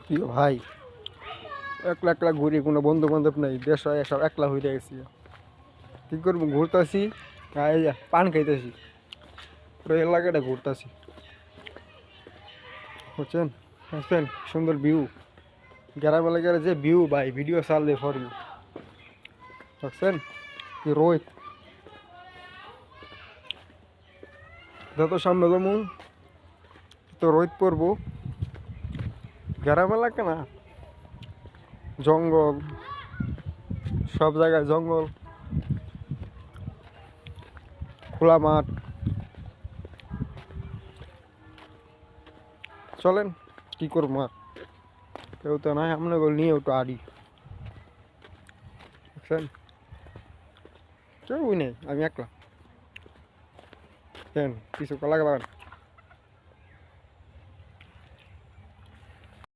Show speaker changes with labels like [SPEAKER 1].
[SPEAKER 1] প্রিয় ভাই, একলা একলা ঘুরি, কোনো বন্ধু বান্ধব নাই, দেশ সব একলা হয়ে গেছি। কী করবো, ঘুরতেছি, পান খাইতেছি, পুরো এলাকাটা ঘুরতেছি, বুঝছেন? বুঝছেন, সুন্দর ভিউ, গ্রাম এলাকার যে ভিউ ভাই, ভিডিও চাললে ফর ইউ, বুঝছেন? কি রোদ, যত সামনে যেমন তো রোদ পড়বো। গ্রাম এলাকা না, জঙ্গল, সব জায়গায় জঙ্গল, খোলা মাঠ। চলেন, কি করবো আর, কেউ তো নাই, আমরা নিয়ে একটু আড়ি, বুঝছেন? কেউই নেই, আমি একলা। কেন, কিছু কলা গেলাম।